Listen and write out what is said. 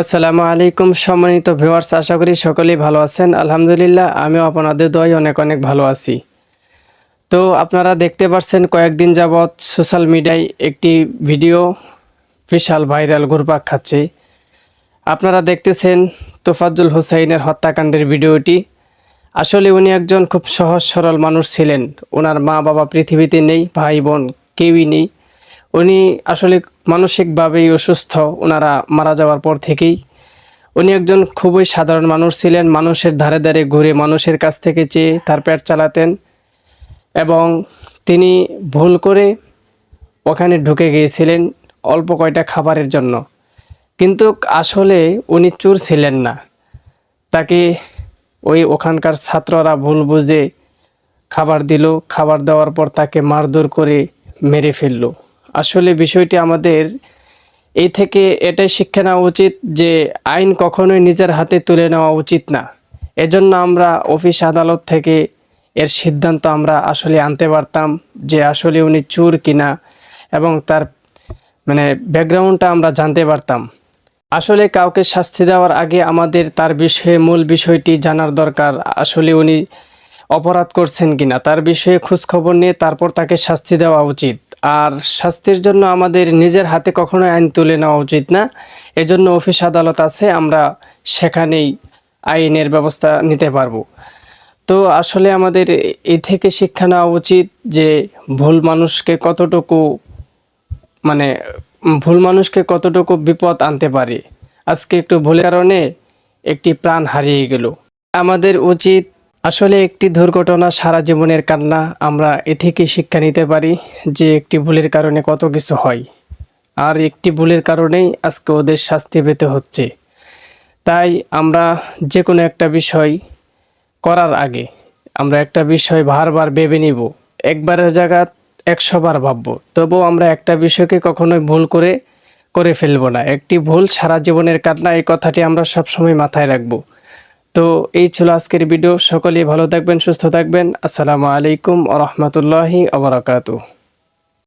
আসসালামু আলাইকুম সম্মানিত ভিউয়ার্স, আশা করি সকলেই ভালো আছেন। আলহামদুলিল্লাহ আমিও আপনাদের দোয়ায় অনেক ভালো আছি। তো আপনারা দেখতে পাচ্ছেন কয়েকদিন যাবৎ সোশ্যাল মিডিয়ায় একটি ভিডিও বিশাল ভাইরাল ঘুরপাক খাচ্ছে। আপনারা দেখতেছেন তোফাজ্জল হোসাইনের হত্যাকাণ্ডের ভিডিওটি। আসলে উনি একজন খুব সহজ সরল মানুষ ছিলেন। ওনার মা বাবা পৃথিবীতে নেই, ভাই বোন কেউই নেই। উনি আসলে মানসিকভাবেই অসুস্থ। ওনারা মারা যাওয়ার পর থেকেই উনি একজন খুবই সাধারণ মানুষ ছিলেন। মানুষের ধারে ধারে ঘুরে মানুষের কাছ থেকে চেয়ে তার পেট চালাতেন এবং তিনি ভুল করে ওখানে ঢুকে গিয়েছিলেন অল্প কয়টা খাবারের জন্য। কিন্তু আসলে উনি চোর ছিলেন না। তাকে ওখানকার ছাত্ররা ভুল বুঝে খাবার দিল। খাবার দেওয়ার পর তাকে মারধর করে মেরে ফেলল। আসলে বিষয়টি আমাদের এই থেকে এটাই শিক্ষা নেওয়া উচিত যে আইন কখনোই নিজের হাতে তুলে নেওয়া উচিত না। এজন্য আমরা অফিস আদালত থেকে এর সিদ্ধান্ত আমরা আসলে আনতে পারতাম যে আসলে উনি চোর কিনা এবং তার ব্যাকগ্রাউন্ডটা আমরা জানতে পারতাম। আসলে কাউকে শাস্তি দেওয়ার আগে আমাদের তার বিষয়ে মূল বিষয়টি জানার দরকার। আসলে উনি অপরাধ করছেন কিনা তার বিষয়ে খোঁজখবর নিয়ে তারপর তাকে শাস্তি দেওয়া উচিত। আর শাস্তির জন্য আমাদের নিজের হাতে কখনোই আইন তুলে নেওয়া উচিত না। এজন্য অফিস আদালত আছে, আমরা সেখানেই আইনের ব্যবস্থা নিতে পারবো। তো আসলে আমাদের এই থেকে শিক্ষা নেওয়া উচিত যে ভুল মানুষকে কতটুকু বিপদ আনতে পারে। আজকে একটু ভুলের কারণে একটি প্রাণ হারিয়ে গেল। আমাদের উচিত আসলে একটি দুর্ঘটনা সারা জীবনের কান্না। আমরা এ থেকে শিক্ষা নিতে পারি যে একটি ভুলের কারণে কত কিছু হয়, আর একটি ভুলের কারণেই আজকে ওদের শাস্তি পেতে হচ্ছে। তাই আমরা যে কোনো একটা বিষয় করার আগে আমরা একটা বিষয় বারবার ভেবে নিব, একবারের জায়গা 100 বার ভাববো, তবুও আমরা একটা বিষয়কে কখনোই ভুল করে ফেলবো না। একটি ভুল সারা জীবনের কান্না, এই কথাটি আমরা সবসময় মাথায় রাখবো। তো এই ছিল আজকের ভিডিও। সকলেই ভালো থাকবেন, সুস্থ থাকবেন। আসসালামু আলাইকুম ওয়া রাহমাতুল্লাহি ওয়া বারাকাতুহু।